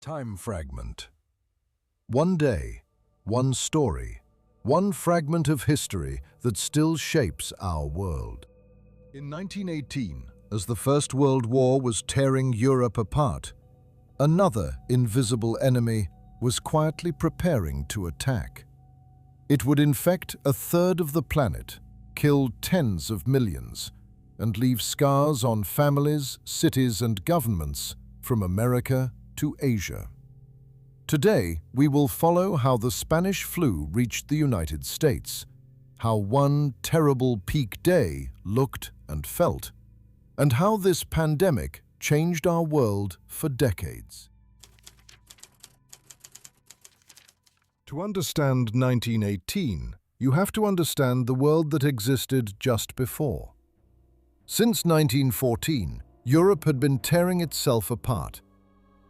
Time fragment. One day, one story, one fragment of history that still shapes our world. In 1918, as the First World War was tearing Europe apart, another invisible enemy was quietly preparing to attack. It would infect a third of the planet, kill tens of millions, and leave scars on families, cities, and governments from America to Asia. Today, we will follow how the Spanish flu reached the United States, how one terrible peak day looked and felt, and how this pandemic changed our world for decades. To understand 1918, you have to understand the world that existed just before. Since 1914, Europe had been tearing itself apart.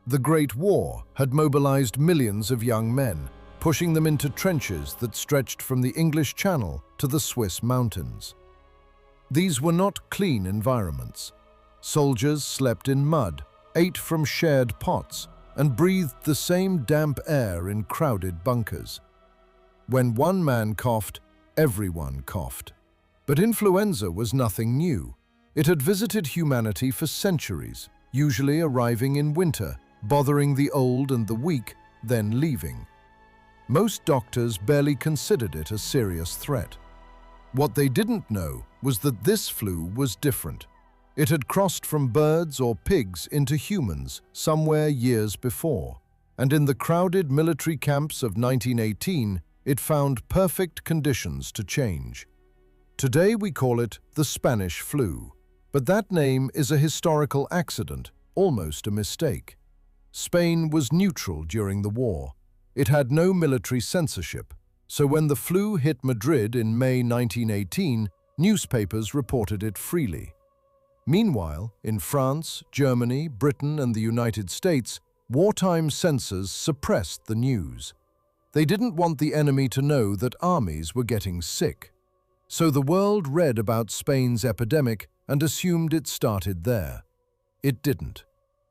The Great War had mobilized millions of young men, pushing them into trenches that stretched from the English Channel to the Swiss mountains. These were not clean environments. Soldiers slept in mud, ate from shared pots, and breathed the same damp air in crowded bunkers. When one man coughed, everyone coughed. But influenza was nothing new. It had visited humanity for centuries, usually arriving in winter, bothering the old and the weak, then leaving. Most doctors barely considered it a serious threat. What they didn't know was that this flu was different. It had crossed from birds or pigs into humans somewhere years before, and in the crowded military camps of 1918, it found perfect conditions to change. Today we call it the Spanish flu, but that name is a historical accident, almost a mistake. Spain was neutral during the war. It had no military censorship, so when the flu hit Madrid in May 1918, newspapers reported it freely. Meanwhile, in France, Germany, Britain, and the United States, wartime censors suppressed the news. They didn't want the enemy to know that armies were getting sick. So the world read about Spain's epidemic and assumed it started there. It didn't.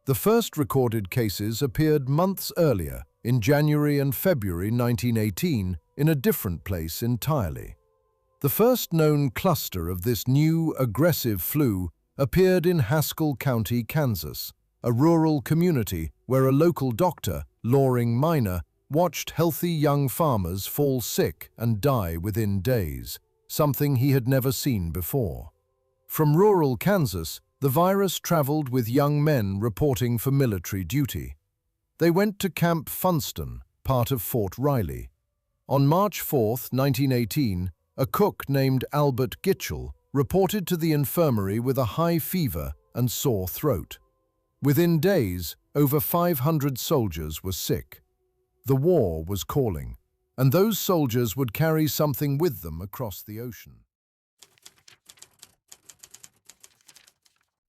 The first recorded cases appeared months earlier, in January and February 1918, in a different place entirely. The first known cluster of this new, aggressive flu appeared in Haskell County, Kansas, a rural community where a local doctor, Loring Minor, watched healthy young farmers fall sick and die within days, something he had never seen before. From rural Kansas, the virus traveled with young men reporting for military duty. They went to Camp Funston, part of Fort Riley. On March 4, 1918, a cook named Albert Gitchell reported to the infirmary with a high fever and sore throat. Within days, over 500 soldiers were sick. The war was calling, and those soldiers would carry something with them across the ocean.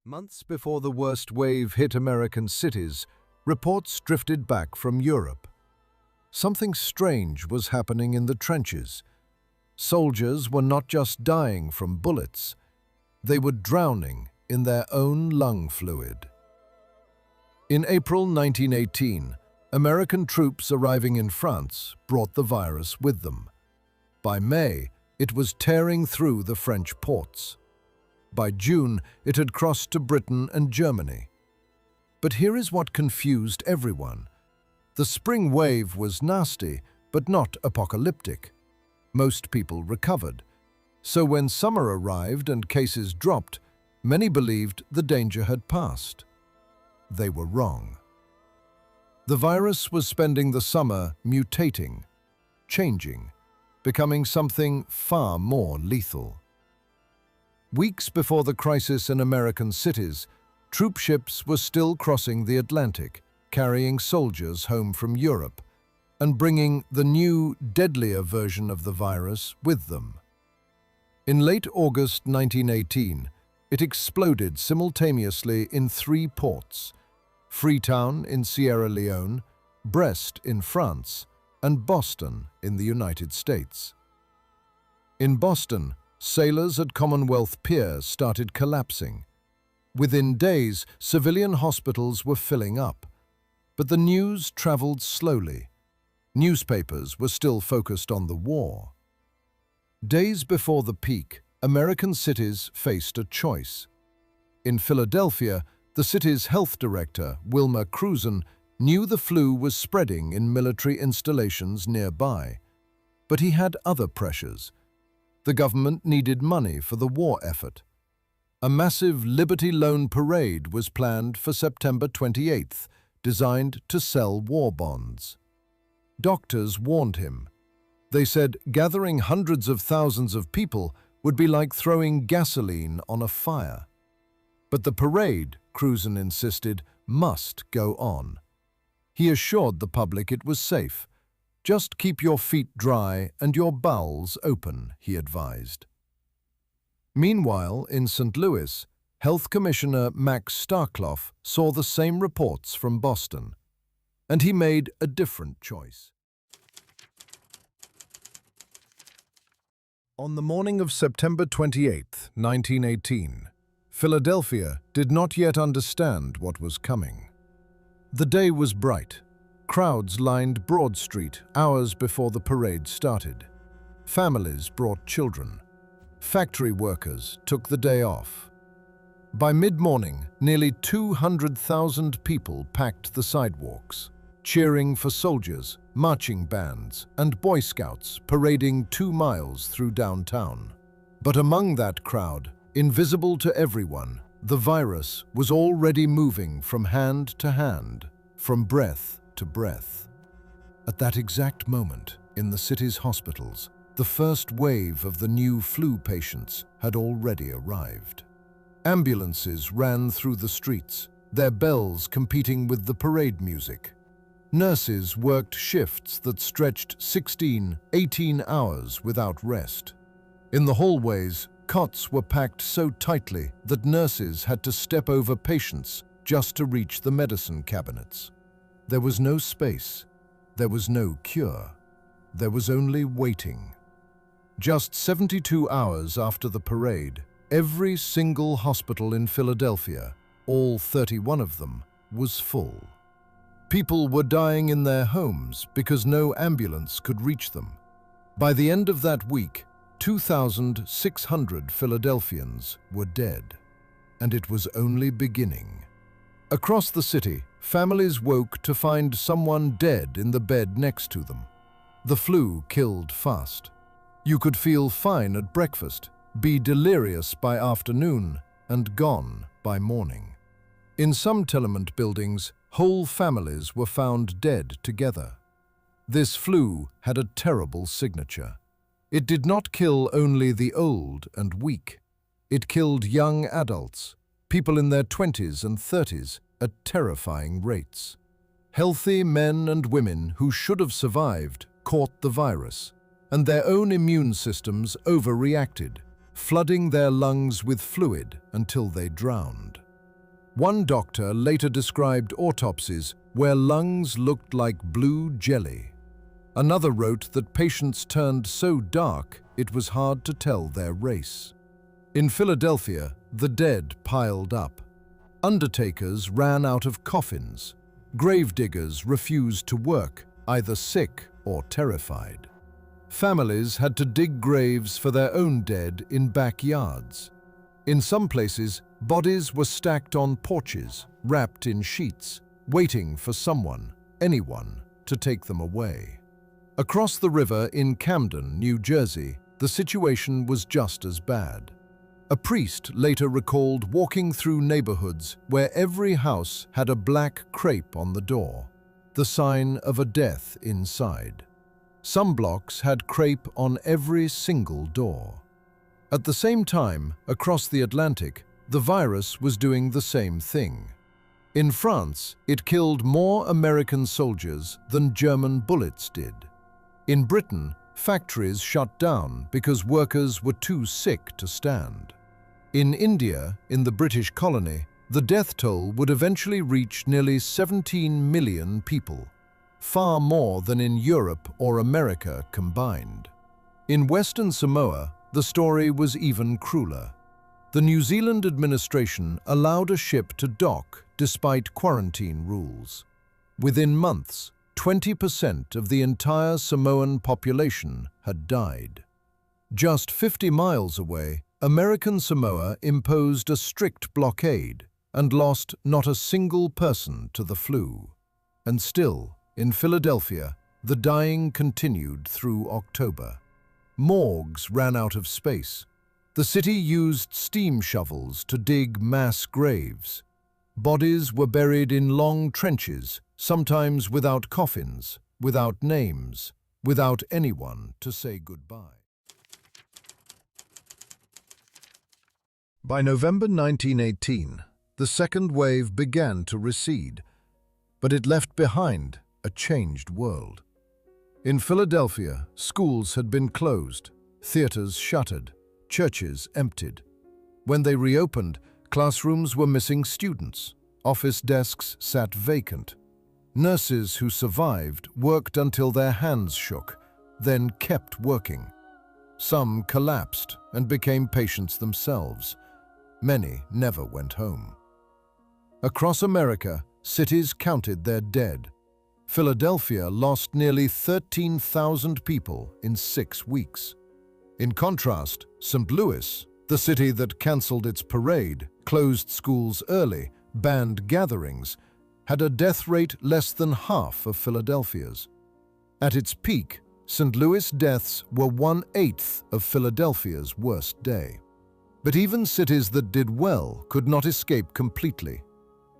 Months before the worst wave hit American cities, reports drifted back from Europe. Something strange was happening in the trenches. Soldiers were not just dying from bullets, they were drowning in their own lung fluid. In April 1918, American troops arriving in France brought the virus with them. By May, it was tearing through the French ports. By June, it had crossed to Britain and Germany. But here is what confused everyone. The spring wave was nasty, but not apocalyptic. Most people recovered. So when summer arrived and cases dropped, many believed the danger had passed. They were wrong. The virus was spending the summer mutating, changing, becoming something far more lethal. Weeks before the crisis in American cities, troop ships were still crossing the Atlantic, carrying soldiers home from Europe, and bringing the new, deadlier version of the virus with them. In late August 1918, it exploded simultaneously in 3 ports: Freetown in Sierra Leone, Brest in France, and Boston in the United States. In Boston, sailors at Commonwealth Pier started collapsing. Within days, civilian hospitals were filling up. But the news traveled slowly. Newspapers were still focused on the war. Days before the peak, American cities faced a choice. In Philadelphia, the city's health director, Wilmer Cruzen, knew the flu was spreading in military installations nearby. But he had other pressures. The government needed money for the war effort. A massive Liberty Loan parade was planned for September 28th, designed to sell war bonds. Doctors warned him. They said gathering hundreds of thousands of people would be like throwing gasoline on a fire. But the parade, Cruzen insisted, must go on. He assured the public it was safe. Just keep your feet dry and your bowels open, he advised. Meanwhile, in St. Louis, Health Commissioner Max Starkloff saw the same reports from Boston, and he made a different choice. On the morning of September 28, 1918, Philadelphia did not yet understand what was coming. The day was bright. Crowds lined Broad Street hours before the parade started. Families brought children. Factory workers took the day off. By mid-morning, nearly 200,000 people packed the sidewalks, cheering for soldiers, marching bands, and Boy Scouts parading 2 miles through downtown. But among that crowd, invisible to everyone, the virus was already moving from hand to hand, from breath to breath. At that exact moment, in the city's hospitals, the first wave of the new flu patients had already arrived. Ambulances ran through the streets, their bells competing with the parade music. Nurses worked shifts that stretched 16, 18 hours without rest. In the hallways, cots were packed so tightly that nurses had to step over patients just to reach the medicine cabinets. There was no space. There was no cure. There was only waiting. Just 72 hours after the parade, every single hospital in Philadelphia, all 31 of them, was full. People were dying in their homes because no ambulance could reach them. By the end of that week, 2,600 Philadelphians were dead. And it was only beginning. Across the city, families woke to find someone dead in the bed next to them. The flu killed fast. You could feel fine at breakfast, be delirious by afternoon, and gone by morning. In some tenement buildings, whole families were found dead together. This flu had a terrible signature. It did not kill only the old and weak. It killed young adults, people in their 20s and 30s, at terrifying rates. Healthy men and women who should have survived caught the virus, and their own immune systems overreacted, flooding their lungs with fluid until they drowned. One doctor later described autopsies where lungs looked like blue jelly. Another wrote that patients turned so dark it was hard to tell their race. In Philadelphia, the dead piled up. Undertakers ran out of coffins. Gravediggers refused to work, either sick or terrified. Families had to dig graves for their own dead in backyards. In some places, bodies were stacked on porches, wrapped in sheets, waiting for someone, anyone, to take them away. Across the river in Camden, New Jersey, the situation was just as bad. A priest later recalled walking through neighborhoods where every house had a black crepe on the door, the sign of a death inside. Some blocks had crepe on every single door. At the same time, across the Atlantic, the virus was doing the same thing. In France, it killed more American soldiers than German bullets did. In Britain, factories shut down because workers were too sick to stand. In India, in the British colony, the death toll would eventually reach nearly 17 million people, far more than in Europe or America combined. In Western Samoa, the story was even crueler. The New Zealand administration allowed a ship to dock despite quarantine rules. Within months, 20% of the entire Samoan population had died. Just 50 miles away, American Samoa imposed a strict blockade and lost not a single person to the flu. And still, in Philadelphia, the dying continued through October. Morgues ran out of space. The city used steam shovels to dig mass graves. Bodies were buried in long trenches, sometimes without coffins, without names, without anyone to say goodbye. By November 1918, the second wave began to recede, but it left behind a changed world. In Philadelphia, schools had been closed, theaters shuttered, churches emptied. When they reopened, classrooms were missing students, office desks sat vacant. Nurses who survived worked until their hands shook, then kept working. Some collapsed and became patients themselves. Many never went home. Across America, cities counted their dead. Philadelphia lost nearly 13,000 people in 6 weeks. In contrast, St. Louis, the city that cancelled its parade, closed schools early, banned gatherings, had a death rate less than half of Philadelphia's. At its peak, St. Louis deaths were 1/8 of Philadelphia's worst day. But even cities that did well could not escape completely.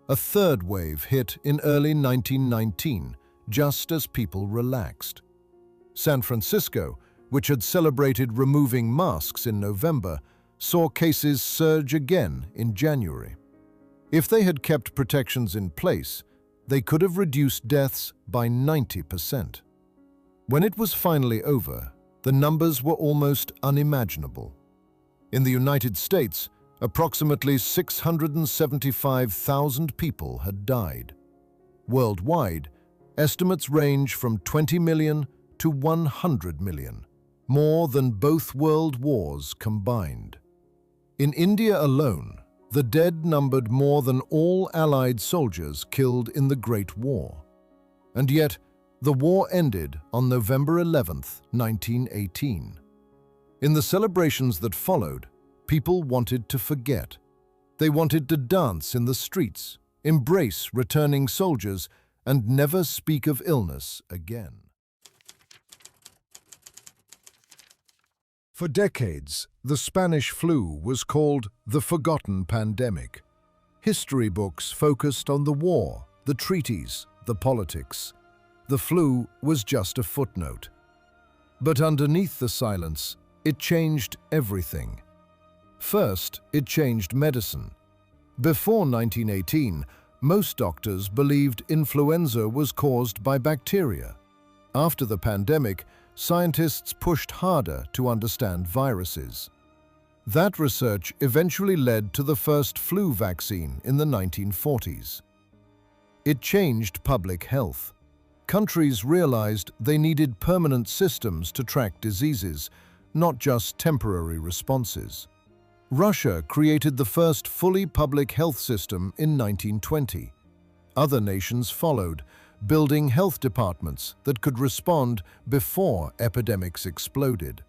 A third wave hit in early 1919, just as people relaxed. San Francisco, which had celebrated removing masks in November, saw cases surge again in January. If they had kept protections in place, they could have reduced deaths by 90%. When it was finally over, the numbers were almost unimaginable. In the United States, approximately 675,000 people had died. Worldwide, estimates range from 20 million to 100 million, more than both world wars combined. In India alone, the dead numbered more than all Allied soldiers killed in the Great War. And yet, the war ended on November 11, 1918. In the celebrations that followed, people wanted to forget. They wanted to dance in the streets, embrace returning soldiers, and never speak of illness again. For decades, the Spanish flu was called the forgotten pandemic. History books focused on the war, the treaties, the politics. The flu was just a footnote. But underneath the silence, it changed everything. First, it changed medicine. Before 1918, most doctors believed influenza was caused by bacteria. After the pandemic, scientists pushed harder to understand viruses. That research eventually led to the first flu vaccine in the 1940s. It changed public health. Countries realized they needed permanent systems to track diseases, not just temporary responses. Russia created the first fully public health system in 1920. Other nations followed, building health departments that could respond before epidemics exploded.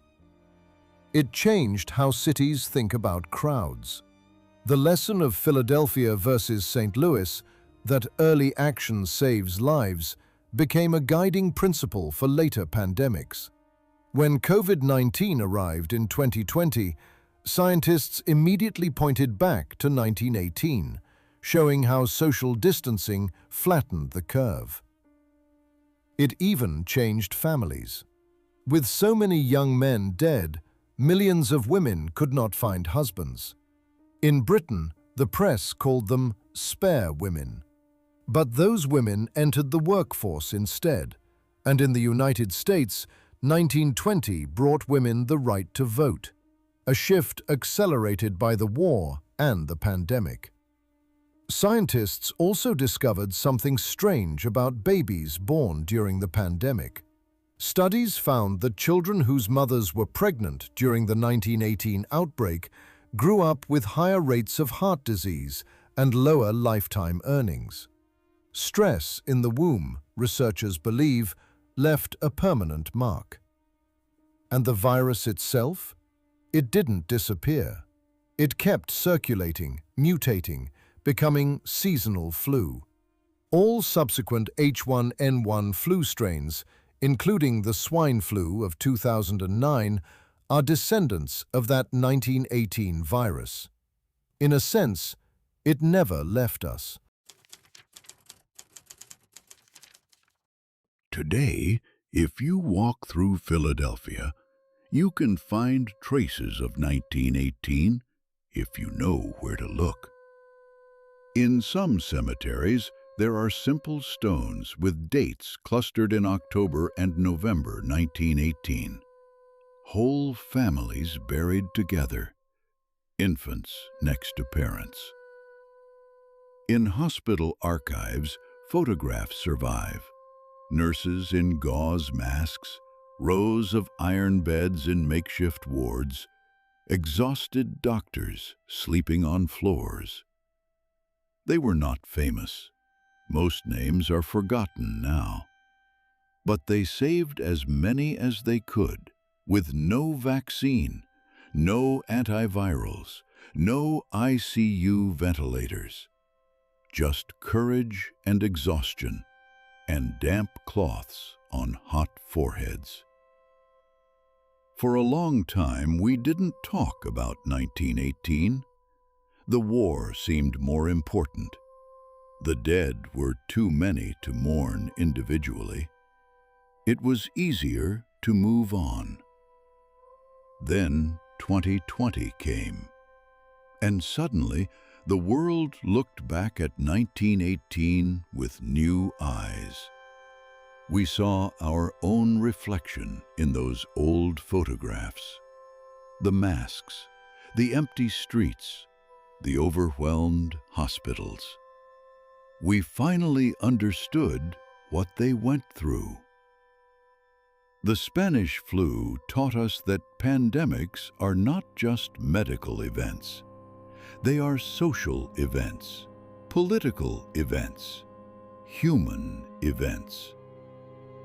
It changed how cities think about crowds. The lesson of Philadelphia versus St. Louis, that early action saves lives, became a guiding principle for later pandemics. When COVID-19 arrived in 2020, scientists immediately pointed back to 1918, showing how social distancing flattened the curve. It even changed families. With so many young men dead, millions of women could not find husbands. In Britain, the press called them spare women. But those women entered the workforce instead, and in the United States, 1920 brought women the right to vote, a shift accelerated by the war and the pandemic. Scientists also discovered something strange about babies born during the pandemic. Studies found that children whose mothers were pregnant during the 1918 outbreak grew up with higher rates of heart disease and lower lifetime earnings. Stress in the womb, researchers believe, left a permanent mark. And the virus itself? It didn't disappear. It kept circulating, mutating, becoming seasonal flu. All subsequent H1N1 flu strains, including the swine flu of 2009, are descendants of that 1918 virus. In a sense, it never left us. Today, if you walk through Philadelphia, you can find traces of 1918 if you know where to look. In some cemeteries, there are simple stones with dates clustered in October and November 1918. Whole families buried together, infants next to parents. In hospital archives, photographs survive. Nurses in gauze masks, rows of iron beds in makeshift wards, exhausted doctors sleeping on floors. They were not famous. Most names are forgotten now. But they saved as many as they could, with no vaccine, no antivirals, no ICU ventilators. Just courage and exhaustion, and damp cloths on hot foreheads. For a long time, we didn't talk about 1918. The war seemed more important. The dead were too many to mourn individually. It was easier to move on. Then 2020 came, and suddenly the world looked back at 1918 with new eyes. We saw our own reflection in those old photographs. The masks, the empty streets, the overwhelmed hospitals. We finally understood what they went through. The Spanish flu taught us that pandemics are not just medical events. They are social events, political events, human events.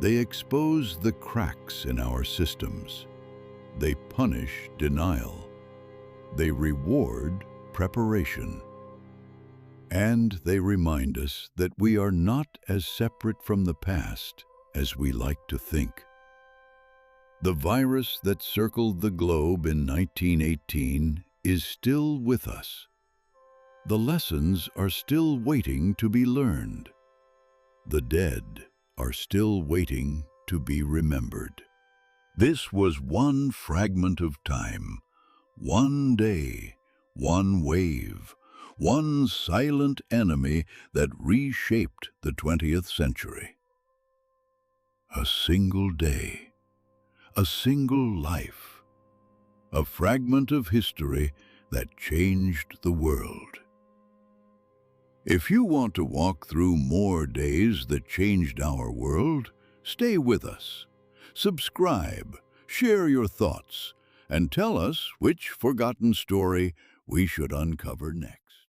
They expose the cracks in our systems. They punish denial. They reward preparation. And they remind us that we are not as separate from the past as we like to think. The virus that circled the globe in 1918 is still with us. The lessons are still waiting to be learned. The dead are still waiting to be remembered. This was one fragment of time, one day, one wave, one silent enemy that reshaped the 20th century. A single day, a single life, a fragment of history that changed the world. If you want to walk through more days that changed our world, stay with us. Subscribe, share your thoughts, and tell us which forgotten story we should uncover next.